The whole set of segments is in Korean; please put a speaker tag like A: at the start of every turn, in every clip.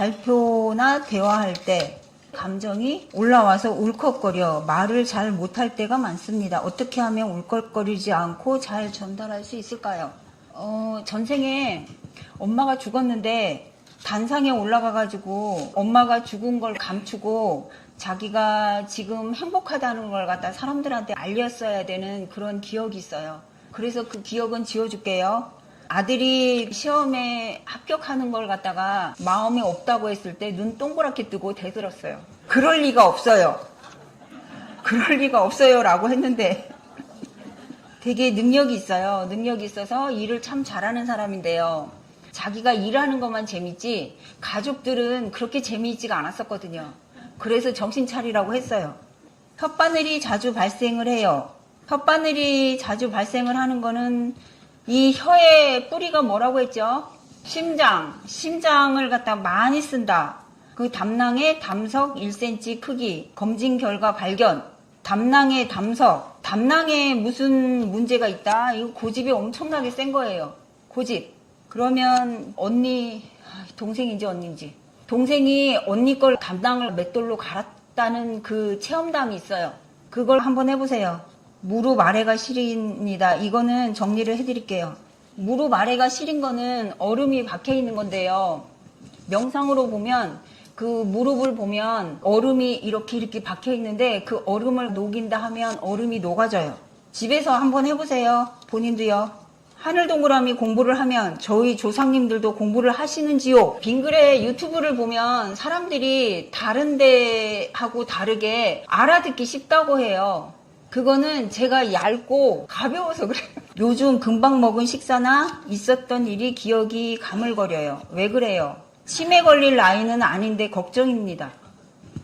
A: 발표나 대화할 때 감정이 올라와서 울컥거려 말을 잘 못할 때가 많습니다. 어떻게 하면 울컥거리지 않고 잘 전달할 수 있을까요? 전생에 엄마가 죽었는데 단상에 올라가가지고 엄마가 죽은 걸 감추고 자기가 지금 행복하다는 걸 갖다 사람들한테 알렸어야 되는 그런 기억이 있어요. 그래서 그 기억은 지워줄게요. 아들이 시험에 합격하는 걸 갖다가 마음에 없다고 했을 때 눈 동그랗게 뜨고 대들었어요. 그럴 리가 없어요. 그럴 리가 없어요 라고 했는데 되게 능력이 있어요. 능력이 있어서 일을 참 잘하는 사람인데요. 자기가 일하는 것만 재밌지 가족들은 그렇게 재미있지가 않았었거든요. 그래서 정신 차리라고 했어요. 혓바늘이 자주 발생을 해요. 혓바늘이 자주 발생을 하는 거는 이 혀의 뿌리가 뭐라고 했죠? 심장을 갖다 많이 쓴다. 그 담낭의 담석 1cm 크기, 검진 결과 발견. 담낭의 담석, 담낭에 무슨 문제가 있다? 이거 고집이 엄청나게 센 거예요. 고집. 그러면 동생인지 언니인지. 동생이 언니 걸 담낭을 맷돌로 갈았다는 그 체험담이 있어요. 그걸 한번 해보세요. 무릎 아래가 시립니다. 이거는 정리를 해드릴게요. 무릎 아래가 시린 거는 얼음이 박혀 있는 건데요. 명상으로 보면 그 무릎을 보면 얼음이 이렇게 박혀 있는데 그 얼음을 녹인다 하면 얼음이 녹아져요. 집에서 한번 해보세요. 본인도요. 하늘 동그라미 공부를 하면 저희 조상님들도 공부를 하시는지요? 빙글에 유튜브를 보면 사람들이 다른 데하고 다르게 알아듣기 쉽다고 해요. 그거는 제가 얇고 가벼워서 그래요. 요즘 금방 먹은 식사나 있었던 일이 기억이 가물거려요. 왜 그래요? 치매 걸릴 나이는 아닌데 걱정입니다.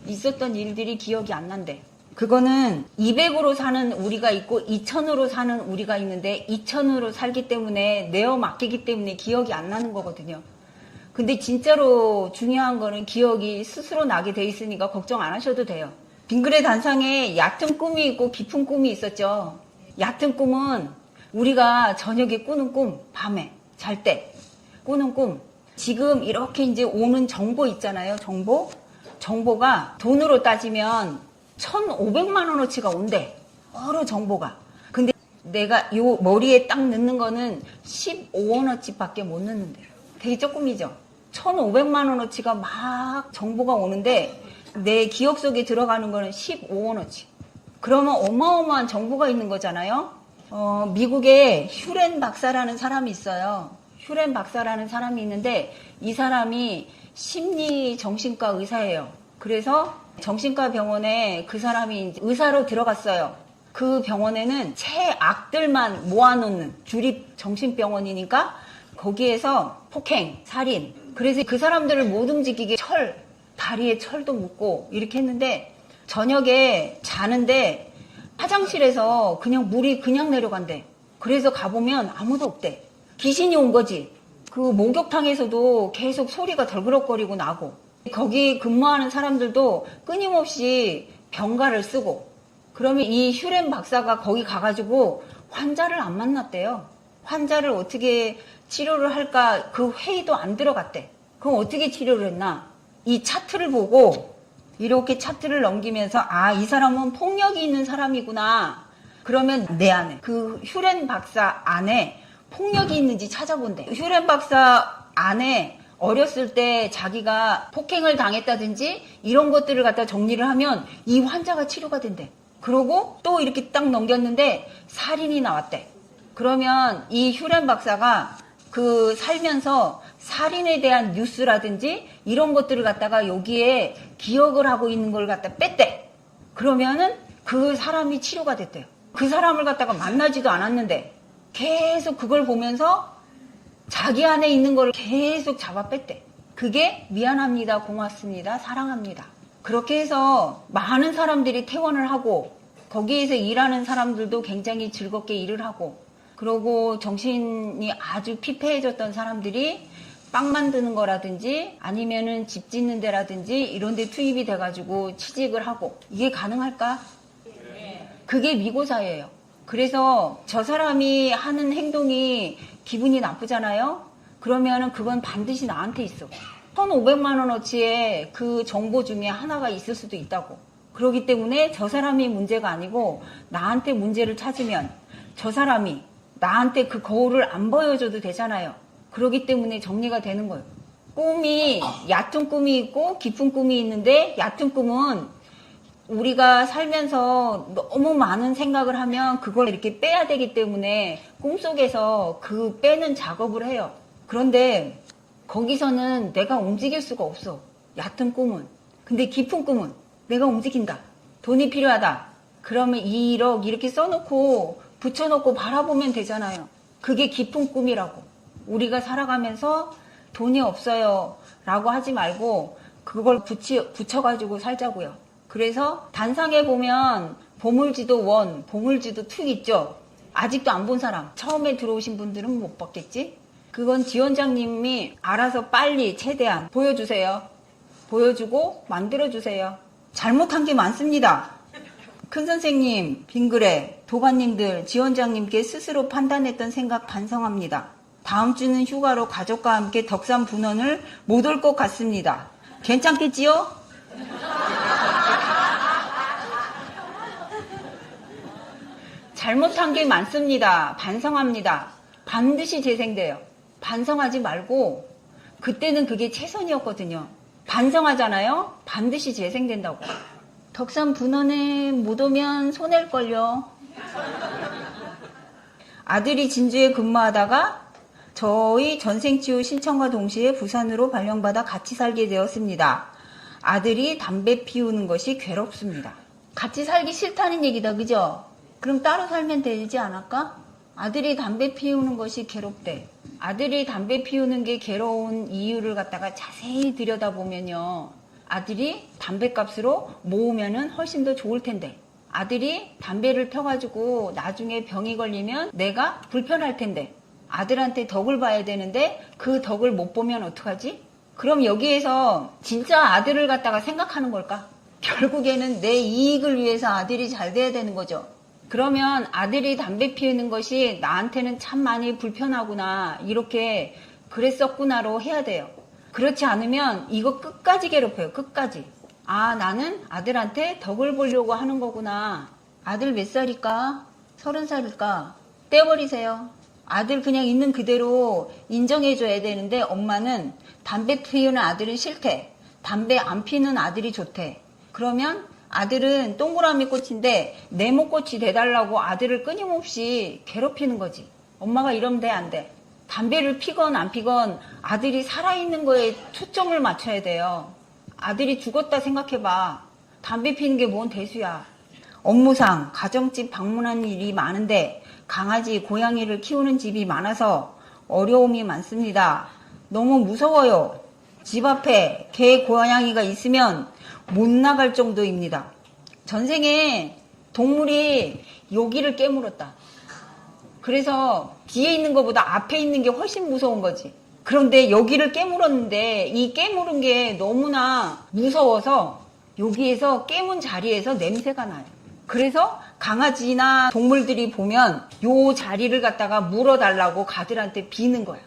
A: 있었던 일들이 기억이 안 난대. 그거는 200으로 사는 우리가 있고 2000으로 사는 우리가 있는데 2000으로 살기 때문에 내어 맡기기 때문에 기억이 안 나는 거거든요. 근데 진짜로 중요한 거는 기억이 스스로 나게 돼 있으니까 걱정 안 하셔도 돼요. 빙글의 단상에 얕은 꿈이 있고 깊은 꿈이 있었죠. 얕은 꿈은 우리가 저녁에 꾸는 꿈, 밤에 잘 때 꾸는 꿈. 지금 이렇게 이제 오는 정보 있잖아요. 정보가 돈으로 따지면 1,500만 원어치가 온대. 여러 정보가. 근데 내가 요 머리에 딱 넣는 거는 15원어치 밖에 못 넣는데. 되게 조금이죠. 1,500만 원어치가 막 정보가 오는데 내 기억 속에 들어가는 거는 15원어치. 그러면 어마어마한 정보가 있는 거잖아요. 미국에 휴렌 박사라는 사람이 있어요. 휴렌 박사라는 사람이 있는데 이 사람이 심리정신과 의사예요. 그래서 정신과 병원에 그 사람이 의사로 들어갔어요. 그 병원에는 최악들만 모아놓는 주립정신병원이니까 거기에서 폭행, 살인. 그래서 그 사람들을 못 움직이게 다리에 철도 묶고 이렇게 했는데 저녁에 자는데 화장실에서 그냥 물이 그냥 내려간대. 그래서 가보면 아무도 없대. 귀신이 온 거지. 그 목욕탕에서도 계속 소리가 덜그럭거리고 나고 거기 근무하는 사람들도 끊임없이 병가를 쓰고 그러면 이 휴렌 박사가 거기 가가지고 환자를 안 만났대요. 환자를 어떻게 치료를 할까 그 회의도 안 들어갔대. 그럼 어떻게 치료를 했나? 이 차트를 보고 이렇게 차트를 넘기면서 이 사람은 폭력이 있는 사람이구나. 그러면 내 안에 그 휴렌 박사 안에 폭력이 있는지 찾아본대. 휴렌 박사 안에 어렸을 때 자기가 폭행을 당했다든지 이런 것들을 갖다 정리를 하면 이 환자가 치료가 된대. 그러고 또 이렇게 딱 넘겼는데 살인이 나왔대. 그러면 이 휴렌 박사가 그 살면서 살인에 대한 뉴스라든지 이런 것들을 갖다가 여기에 기억을 하고 있는 걸 갖다 뺐대. 그러면은 그 사람이 치료가 됐대요. 그 사람을 갖다가 만나지도 않았는데 계속 그걸 보면서 자기 안에 있는 걸 계속 잡아 뺐대. 그게 미안합니다, 고맙습니다, 사랑합니다. 그렇게 해서 많은 사람들이 퇴원을 하고 거기에서 일하는 사람들도 굉장히 즐겁게 일을 하고 그러고 정신이 아주 피폐해졌던 사람들이 빵 만드는 거라든지 아니면은 집 짓는 데라든지 이런 데 투입이 돼가지고 취직을 하고 이게 가능할까? 그게 미고사예요. 그래서 저 사람이 하는 행동이 기분이 나쁘잖아요? 그러면은 그건 반드시 나한테 있어. 1,500만 원어치의 그 정보 중에 하나가 있을 수도 있다고. 그렇기 때문에 저 사람이 문제가 아니고 나한테 문제를 찾으면 저 사람이 나한테 그 거울을 안 보여줘도 되잖아요. 그렇기 때문에 정리가 되는 거예요. 꿈이 얕은 꿈이 있고 깊은 꿈이 있는데, 얕은 꿈은 우리가 살면서 너무 많은 생각을 하면 그걸 이렇게 빼야 되기 때문에 꿈속에서 그 빼는 작업을 해요. 그런데 거기서는 내가 움직일 수가 없어. 얕은 꿈은. 근데 깊은 꿈은 내가 움직인다. 돈이 필요하다. 그러면 2억 이렇게 써놓고 붙여놓고 바라보면 되잖아요. 그게 깊은 꿈이라고. 우리가 살아가면서 돈이 없어요 라고 하지 말고 그걸 붙여가지고 살자고요. 그래서 단상에 보면 보물지도 1, 보물지도 2 있죠. 아직도 안 본 사람, 처음에 들어오신 분들은 못 봤겠지. 그건 지원장님이 알아서 빨리 최대한 보여주세요. 보여주고 만들어주세요. 잘못한 게 많습니다. 큰선생님, 빙그레, 도반님들, 지원장님께 스스로 판단했던 생각 반성합니다. 다음 주는 휴가로 가족과 함께 덕산 분원을 못 올 것 같습니다. 괜찮겠지요? 잘못한 게 많습니다. 반성합니다. 반드시 재생돼요. 반성하지 말고, 그때는 그게 최선이었거든요. 반성하잖아요? 반드시 재생된다고. 덕산 분원에 못 오면 손해일걸요. 아들이 진주에 근무하다가 저희 전생치유 신청과 동시에 부산으로 발령받아 같이 살게 되었습니다. 아들이 담배 피우는 것이 괴롭습니다. 같이 살기 싫다는 얘기다, 그죠? 그럼 따로 살면 되지 않을까? 아들이 담배 피우는 것이 괴롭대. 아들이 담배 피우는 게 괴로운 이유를 갖다가 자세히 들여다보면요. 아들이 담배값으로 모으면은 훨씬 더 좋을 텐데. 아들이 담배를 펴가지고 나중에 병이 걸리면 내가 불편할 텐데. 아들한테 덕을 봐야 되는데 그 덕을 못 보면 어떡하지? 그럼 여기에서 진짜 아들을 갖다가 생각하는 걸까? 결국에는 내 이익을 위해서 아들이 잘 돼야 되는 거죠. 그러면 아들이 담배 피우는 것이 나한테는 참 많이 불편하구나, 이렇게 그랬었구나로 해야 돼요. 그렇지 않으면 이거 끝까지 괴롭혀요. 끝까지. 아, 나는 아들한테 덕을 보려고 하는 거구나. 아들 몇 살일까? 30살일까? 떼버리세요. 아들 그냥 있는 그대로 인정해줘야 되는데 엄마는 담배 피우는 아들은 싫대. 담배 안 피우는 아들이 좋대. 그러면 아들은 동그라미 꽃인데 네모꽃이 돼달라고 아들을 끊임없이 괴롭히는 거지. 엄마가 이러면 돼, 안 돼? 담배를 피건 안 피건 아들이 살아있는 거에 초점을 맞춰야 돼요. 아들이 죽었다 생각해봐. 담배 피는 게 뭔 대수야. 업무상 가정집 방문하는 일이 많은데 강아지, 고양이를 키우는 집이 많아서 어려움이 많습니다. 너무 무서워요. 집 앞에 개, 고양이가 있으면 못 나갈 정도입니다. 전생에 동물이 여기를 깨물었다. 그래서 뒤에 있는 것보다 앞에 있는 게 훨씬 무서운 거지. 그런데 여기를 깨물었는데 이 깨물은 게 너무나 무서워서 여기에서 깨문 자리에서 냄새가 나요. 그래서 강아지나 동물들이 보면 요 자리를 갖다가 물어달라고 가들한테 비는 거야.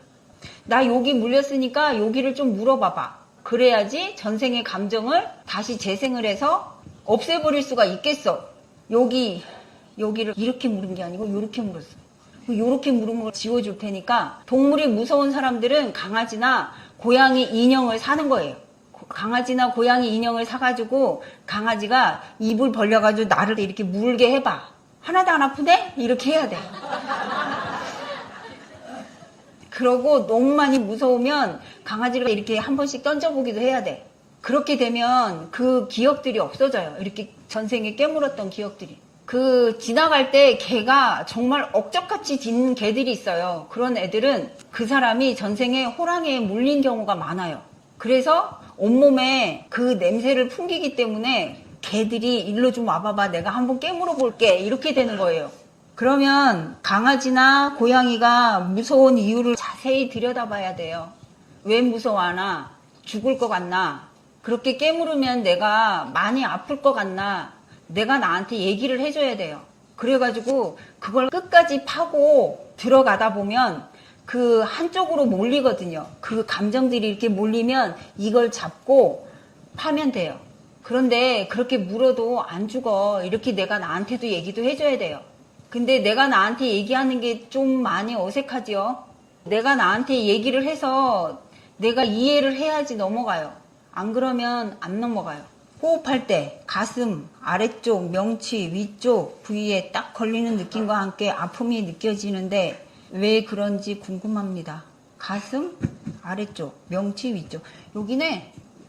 A: 나 여기 물렸으니까 여기를 좀 물어봐봐. 그래야지 전생의 감정을 다시 재생을 해서 없애버릴 수가 있겠어. 여기를 이렇게 물은 게 아니고 이렇게 물었어. 이렇게 물은 걸 지워줄 테니까. 동물이 무서운 사람들은 강아지나 고양이 인형을 사는 거예요. 강아지나 고양이 인형을 사가지고 강아지가 입을 벌려가지고 나를 이렇게 물게 해봐. 하나도 안 아프네? 이렇게 해야 돼. 그러고 너무 많이 무서우면 강아지를 이렇게 한 번씩 던져보기도 해야 돼. 그렇게 되면 그 기억들이 없어져요. 이렇게 전생에 깨물었던 기억들이. 그 지나갈 때 개가 정말 억적같이 짖는 개들이 있어요. 그런 애들은 그 사람이 전생에 호랑이에 물린 경우가 많아요. 그래서 온몸에 그 냄새를 풍기기 때문에 개들이 일로 좀 와봐봐, 내가 한번 깨물어 볼게, 이렇게 되는 거예요. 그러면 강아지나 고양이가 무서운 이유를 자세히 들여다봐야 돼요. 왜 무서워하나? 죽을 것 같나? 그렇게 깨물으면 내가 많이 아플 것 같나? 내가 나한테 얘기를 해줘야 돼요. 그래가지고 그걸 끝까지 파고 들어가다 보면 그 한쪽으로 몰리거든요. 그 감정들이 이렇게 몰리면 이걸 잡고 파면 돼요. 그런데 그렇게 물어도 안 죽어. 이렇게 내가 나한테도 얘기도 해줘야 돼요. 근데 내가 나한테 얘기하는 게 좀 많이 어색하지요. 내가 나한테 얘기를 해서 내가 이해를 해야지 넘어가요. 안 그러면 안 넘어가요. 호흡할 때 가슴, 아래쪽, 명치, 위쪽 부위에 딱 걸리는 느낌과 함께 아픔이 느껴지는데 왜 그런지 궁금합니다. 가슴, 아래쪽, 명치, 위쪽. 여기는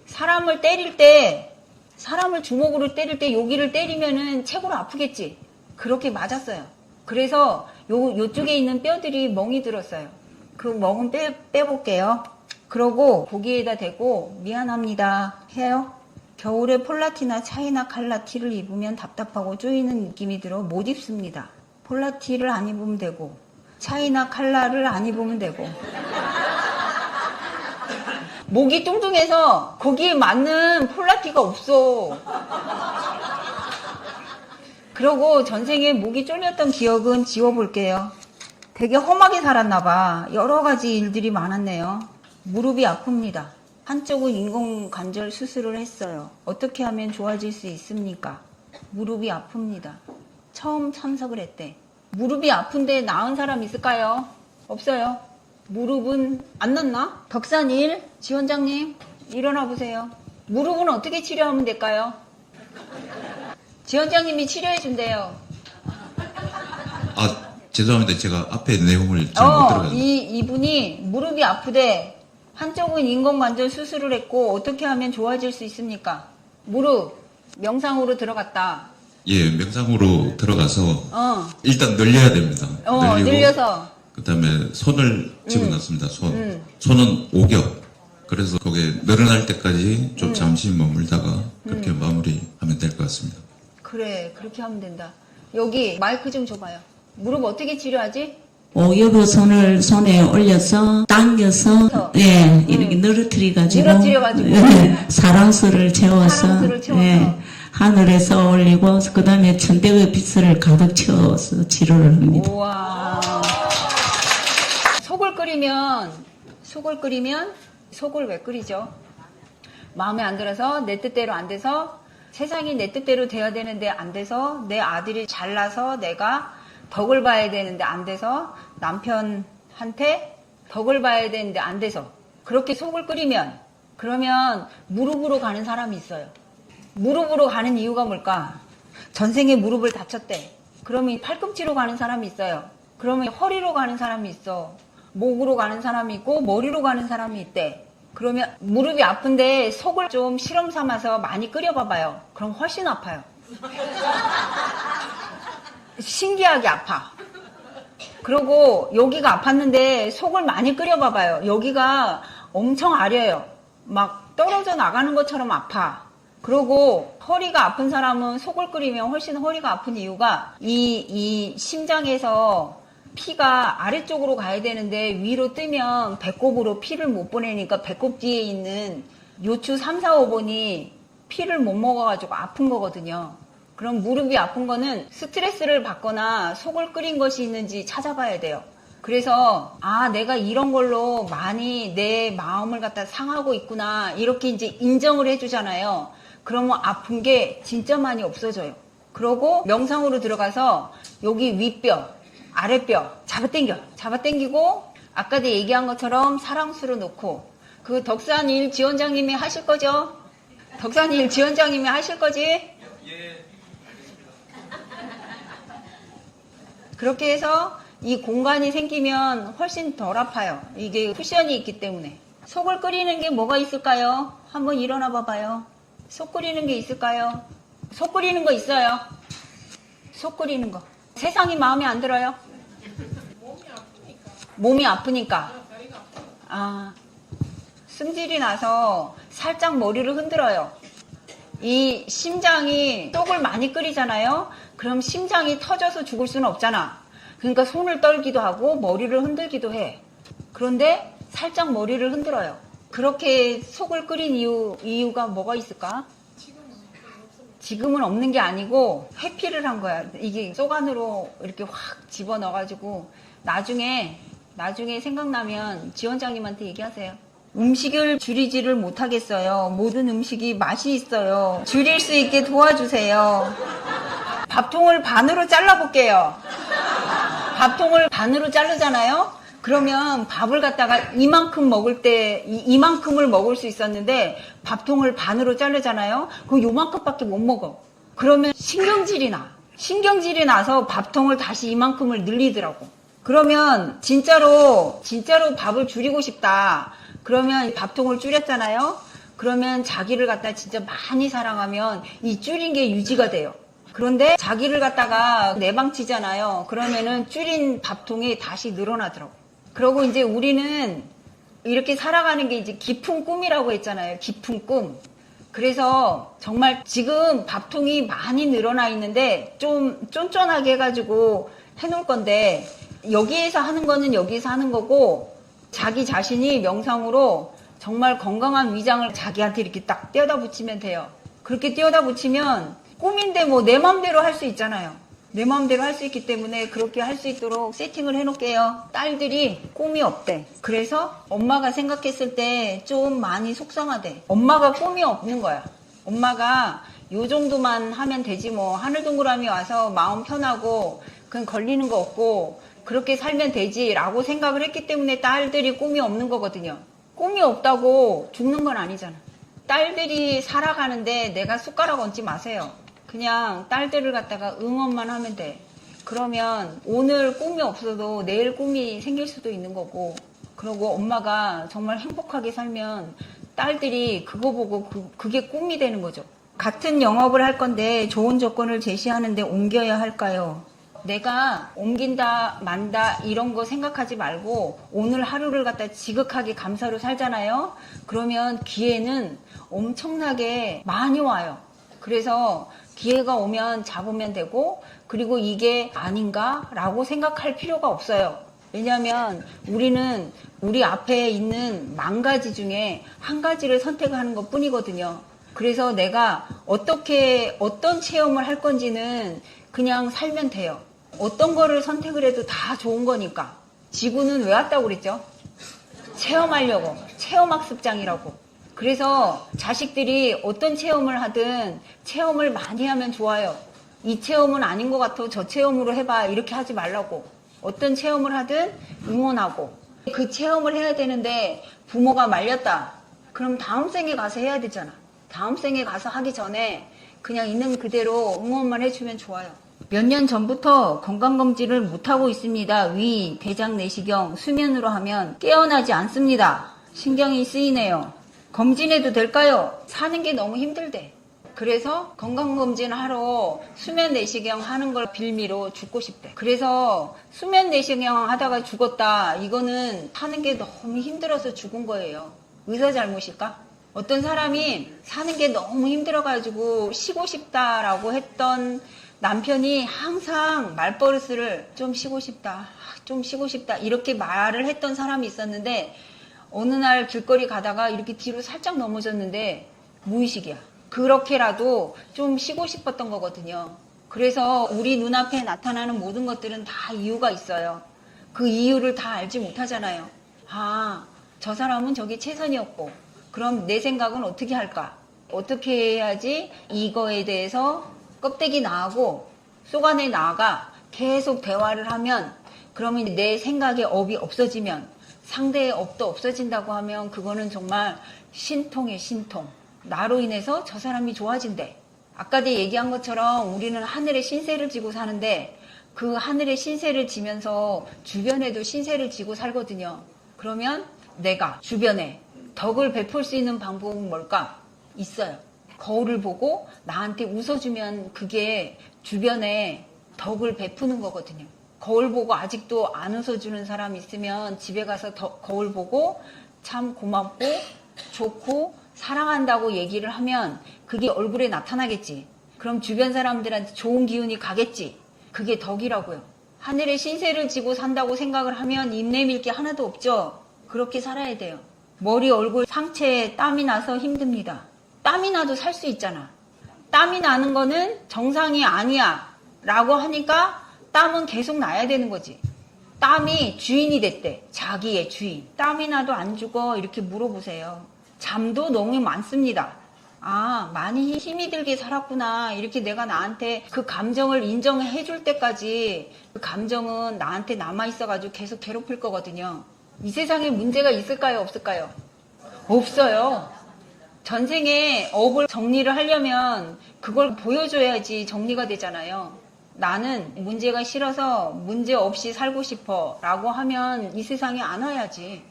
A: 사람을 때릴 때, 사람을 주먹으로 때릴 때 여기를 때리면은 최고로 아프겠지. 그렇게 맞았어요. 그래서 요쪽에 있는 뼈들이 멍이 들었어요. 그 멍은 빼볼게요. 그러고 고기에다 대고 미안합니다 해요. 겨울에 폴라티나 차이나 칼라 티를 입으면 답답하고 쪼이는 느낌이 들어 못 입습니다. 폴라티를 안 입으면 되고 차이나 칼라를 안 입으면 되고 목이 뚱뚱해서 거기에 맞는 폴라티가 없어. 그러고 전생에 목이 쫄렸던 기억은 지워볼게요. 되게 험하게 살았나봐. 여러 가지 일들이 많았네요. 무릎이 아픕니다. 한쪽은 인공관절 수술을 했어요. 어떻게 하면 좋아질 수 있습니까? 무릎이 아픕니다. 처음 참석을 했대. 무릎이 아픈데 나은 사람 있을까요? 없어요. 무릎은 안 낫나? 덕산일 지원장님 일어나 보세요. 무릎은 어떻게 치료하면 될까요? 지원장님이 치료해 준대요.
B: 아, 죄송합니다. 제가 앞에 내용을 잘 못 들어가요.
A: 이분이 무릎이 아프대. 한쪽은 인공관절 수술을 했고 어떻게 하면 좋아질 수 있습니까? 무릎 명상으로 들어갔다.
B: 예, 명상으로 들어가서 일단 늘려야 됩니다. 늘리고
A: 늘려서
B: 그다음에 손을 집어넣습니다. 손은 5겹. 그래서 거기에 늘어날 때까지 좀 잠시 머물다가 그렇게 마무리하면 될 것 같습니다.
A: 그래, 그렇게 하면 된다. 여기 마이크 좀 줘봐요. 무릎 어떻게 치료하지?
C: 오겹을 손을 손에 올려서 당겨서 예 이렇게 늘어뜨려가지고 예, 사랑수를 채워서 예, 하늘에서 올리고 그 다음에 천대의 빛을 가득 채워서 치료를 합니다.
A: 우와. 속을 끓이면 속을 왜 끓이죠? 마음에 안 들어서 내 뜻대로 안 돼서 세상이 내 뜻대로 돼야 되는데 안 돼서 내 아들이 잘나서 내가 덕을 봐야 되는데 안 돼서 남편한테 덕을 봐야 되는데 안 돼서 그렇게 속을 끓이면 그러면 무릎으로 가는 사람이 있어요. 무릎으로 가는 이유가 뭘까? 전생에 무릎을 다쳤대. 그러면 팔꿈치로 가는 사람이 있어요. 그러면 허리로 가는 사람이 있어. 목으로 가는 사람이 있고 머리로 가는 사람이 있대. 그러면 무릎이 아픈데 속을 좀 실험 삼아서 많이 끓여봐봐요. 그럼 훨씬 아파요. 신기하게 아파. 그리고 여기가 아팠는데 속을 많이 끓여봐봐요. 여기가 엄청 아려요. 막 떨어져 나가는 것처럼 아파. 그리고 허리가 아픈 사람은 속을 끓이면 훨씬 허리가 아픈 이유가 이 심장에서 피가 아래쪽으로 가야 되는데 위로 뜨면 배꼽으로 피를 못 보내니까 배꼽 뒤에 있는 요추 3, 4, 5번이 피를 못 먹어가지고 아픈 거거든요. 그럼 무릎이 아픈 거는 스트레스를 받거나 속을 끓인 것이 있는지 찾아봐야 돼요. 그래서 내가 이런 걸로 많이 내 마음을 갖다 상하고 있구나 이렇게 이제 인정을 해주잖아요. 그러면 아픈 게 진짜 많이 없어져요. 그러고 명상으로 들어가서 여기 윗뼈, 아랫뼈 잡아당기고 아까 얘기한 것처럼 사랑수로 놓고 그 덕산일 지원장님이 하실 거죠? 덕산일 지원장님이 하실 거지? 예. 그렇게 해서 이 공간이 생기면 훨씬 덜 아파요. 이게 쿠션이 있기 때문에. 속을 끓이는 게 뭐가 있을까요? 한번 일어나 봐봐요. 속 끓이는 게 있을까요? 속 끓이는 거 있어요. 속 끓이는 거. 세상이 마음에 안 들어요? 몸이 아프니까. 승질이 나서 살짝 머리를 흔들어요. 이 심장이 속을 많이 끓이잖아요. 그럼 심장이 터져서 죽을 수는 없잖아. 그러니까 손을 떨기도 하고 머리를 흔들기도 해. 그런데 살짝 머리를 흔들어요. 그렇게 속을 끓인 이유가 뭐가 있을까? 지금은 없는 게 아니고 회피를 한 거야. 이게 속 안으로 이렇게 확 집어넣어가지고 나중에 나중에 생각나면 지원장님한테 얘기하세요. 음식을 줄이지를 못하겠어요. 모든 음식이 맛이 있어요. 줄일 수 있게 도와주세요. 밥통을 반으로 잘라볼게요. 밥통을 반으로 자르잖아요? 그러면 밥을 갖다가 이만큼 먹을 때 이만큼을 먹을 수 있었는데 밥통을 반으로 자르잖아요? 그럼 요만큼밖에 못 먹어. 그러면 신경질이 나. 신경질이 나서 밥통을 다시 이만큼을 늘리더라고. 그러면 진짜로 밥을 줄이고 싶다. 그러면 밥통을 줄였잖아요? 그러면 자기를 갖다 진짜 많이 사랑하면 이 줄인 게 유지가 돼요. 그런데 자기를 갖다가 내방치잖아요. 그러면은 줄인 밥통이 다시 늘어나더라고. 그러고 이제 우리는 이렇게 살아가는 게 이제 깊은 꿈이라고 했잖아요. 깊은 꿈. 그래서 정말 지금 밥통이 많이 늘어나 있는데 좀 쫀쫀하게 해가지고 해놓을 건데 여기에서 하는 거는 여기에서 하는 거고 자기 자신이 명상으로 정말 건강한 위장을 자기한테 이렇게 딱 떼어다 붙이면 돼요. 그렇게 떼어다 붙이면 꿈인데 뭐 내 마음대로 할 수 있잖아요. 내 마음대로 할 수 있기 때문에 그렇게 할 수 있도록 세팅을 해놓을게요. 딸들이 꿈이 없대. 그래서 엄마가 생각했을 때 좀 많이 속상하대. 엄마가 꿈이 없는 거야. 엄마가 요 정도만 하면 되지 뭐 하늘 동그라미 와서 마음 편하고 그냥 걸리는 거 없고 그렇게 살면 되지 라고 생각을 했기 때문에 딸들이 꿈이 없는 거거든요. 꿈이 없다고 죽는 건 아니잖아. 딸들이 살아가는데 내가 숟가락 얹지 마세요. 그냥 딸들을 갖다가 응원만 하면 돼. 그러면 오늘 꿈이 없어도 내일 꿈이 생길 수도 있는 거고 그러고 엄마가 정말 행복하게 살면 딸들이 그거 보고 그게 꿈이 되는 거죠. 같은 영업을 할 건데 좋은 조건을 제시하는데 옮겨야 할까요? 내가 옮긴다 만다 이런 거 생각하지 말고 오늘 하루를 갖다 지극하게 감사로 살잖아요. 그러면 기회는 엄청나게 많이 와요. 그래서 기회가 오면 잡으면 되고 그리고 이게 아닌가 라고 생각할 필요가 없어요. 왜냐하면 우리는 우리 앞에 있는 10,000가지 중에 한 가지를 선택하는 것 뿐이거든요. 그래서 내가 어떤 체험을 할 건지는 그냥 살면 돼요. 어떤 거를 선택을 해도 다 좋은 거니까. 지구는 왜 왔다고 그랬죠? 체험하려고. 체험학습장이라고. 그래서 자식들이 어떤 체험을 하든 체험을 많이 하면 좋아요. 이 체험은 아닌 것 같아. 저 체험으로 해봐. 이렇게 하지 말라고. 어떤 체험을 하든 응원하고. 그 체험을 해야 되는데 부모가 말렸다. 그럼 다음 생에 가서 해야 되잖아. 다음 생에 가서 하기 전에 그냥 있는 그대로 응원만 해주면 좋아요. 몇 년 전부터 건강검진을 못하고 있습니다. 위, 대장 내시경, 수면으로 하면 깨어나지 않습니다. 신경이 쓰이네요. 검진해도 될까요? 사는 게 너무 힘들대. 그래서 건강검진 하러 수면 내시경 하는 걸 빌미로 죽고 싶대. 그래서 수면 내시경 하다가 죽었다. 이거는 사는 게 너무 힘들어서 죽은 거예요. 의사 잘못일까? 어떤 사람이 사는 게 너무 힘들어가지고 쉬고 싶다라고 했던 남편이 항상 말버릇을 좀 쉬고 싶다, 좀 쉬고 싶다 이렇게 말을 했던 사람이 있었는데 어느 날 길거리 가다가 이렇게 뒤로 살짝 넘어졌는데 무의식이야. 그렇게라도 좀 쉬고 싶었던 거거든요. 그래서 우리 눈앞에 나타나는 모든 것들은 다 이유가 있어요. 그 이유를 다 알지 못하잖아요. 아, 저 사람은 저게 최선이었고 그럼 내 생각은 어떻게 할까? 어떻게 해야지 이거에 대해서 껍데기 나가고 속 안에 나가 계속 대화를 하면 그러면 내 생각의 업이 없어지면 상대의 업도 없어진다고 하면 그거는 정말 신통이에요. 신통. 나로 인해서 저 사람이 좋아진대. 아까도 얘기한 것처럼 우리는 하늘의 신세를 지고 사는데 그 하늘의 신세를 지면서 주변에도 신세를 지고 살거든요. 그러면 내가 주변에 덕을 베풀 수 있는 방법은 뭘까? 있어요. 거울을 보고 나한테 웃어주면 그게 주변에 덕을 베푸는 거거든요. 거울 보고 아직도 안 웃어주는 사람 있으면 집에 가서 거울 보고 참 고맙고 좋고 사랑한다고 얘기를 하면 그게 얼굴에 나타나겠지. 그럼 주변 사람들한테 좋은 기운이 가겠지. 그게 덕이라고요. 하늘의 신세를 지고 산다고 생각을 하면 입 내밀 게 하나도 없죠. 그렇게 살아야 돼요. 머리, 얼굴, 상체에 땀이 나서 힘듭니다. 땀이 나도 살 수 있잖아. 땀이 나는 거는 정상이 아니야 라고 하니까 땀은 계속 나야 되는 거지. 땀이 주인이 됐대. 자기의 주인. 땀이 나도 안 죽어 이렇게 물어보세요. 잠도 너무 많습니다. 아, 많이 힘이 들게 살았구나. 이렇게 내가 나한테 그 감정을 인정해 줄 때까지 그 감정은 나한테 남아있어가지고 계속 괴롭힐 거거든요. 이 세상에 문제가 있을까요? 없을까요? 없어요. 전생에 업을 정리를 하려면 그걸 보여줘야지 정리가 되잖아요. 나는 문제가 싫어서 문제 없이 살고 싶어 라고 하면 이 세상에 안 와야지.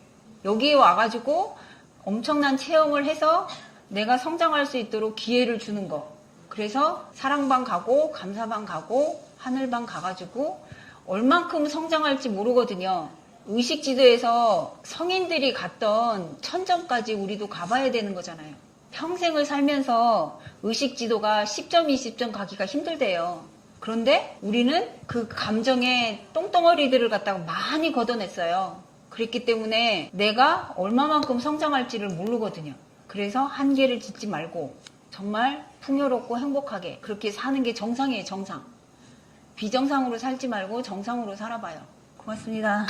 A: 여기에 와가지고 엄청난 체험을 해서 내가 성장할 수 있도록 기회를 주는 거. 그래서 사랑방 가고 감사방 가고 하늘방 가가지고 얼만큼 성장할지 모르거든요. 의식지도에서 성인들이 갔던 천점까지 우리도 가봐야 되는 거잖아요. 평생을 살면서 의식지도가 10점, 20점 가기가 힘들대요. 그런데 우리는 그 감정의 똥덩어리들을 갖다가 많이 걷어냈어요. 그랬기 때문에 내가 얼마만큼 성장할지를 모르거든요. 그래서 한계를 짓지 말고 정말 풍요롭고 행복하게 그렇게 사는 게 정상이에요, 정상. 비정상으로 살지 말고 정상으로 살아봐요. 고맙습니다.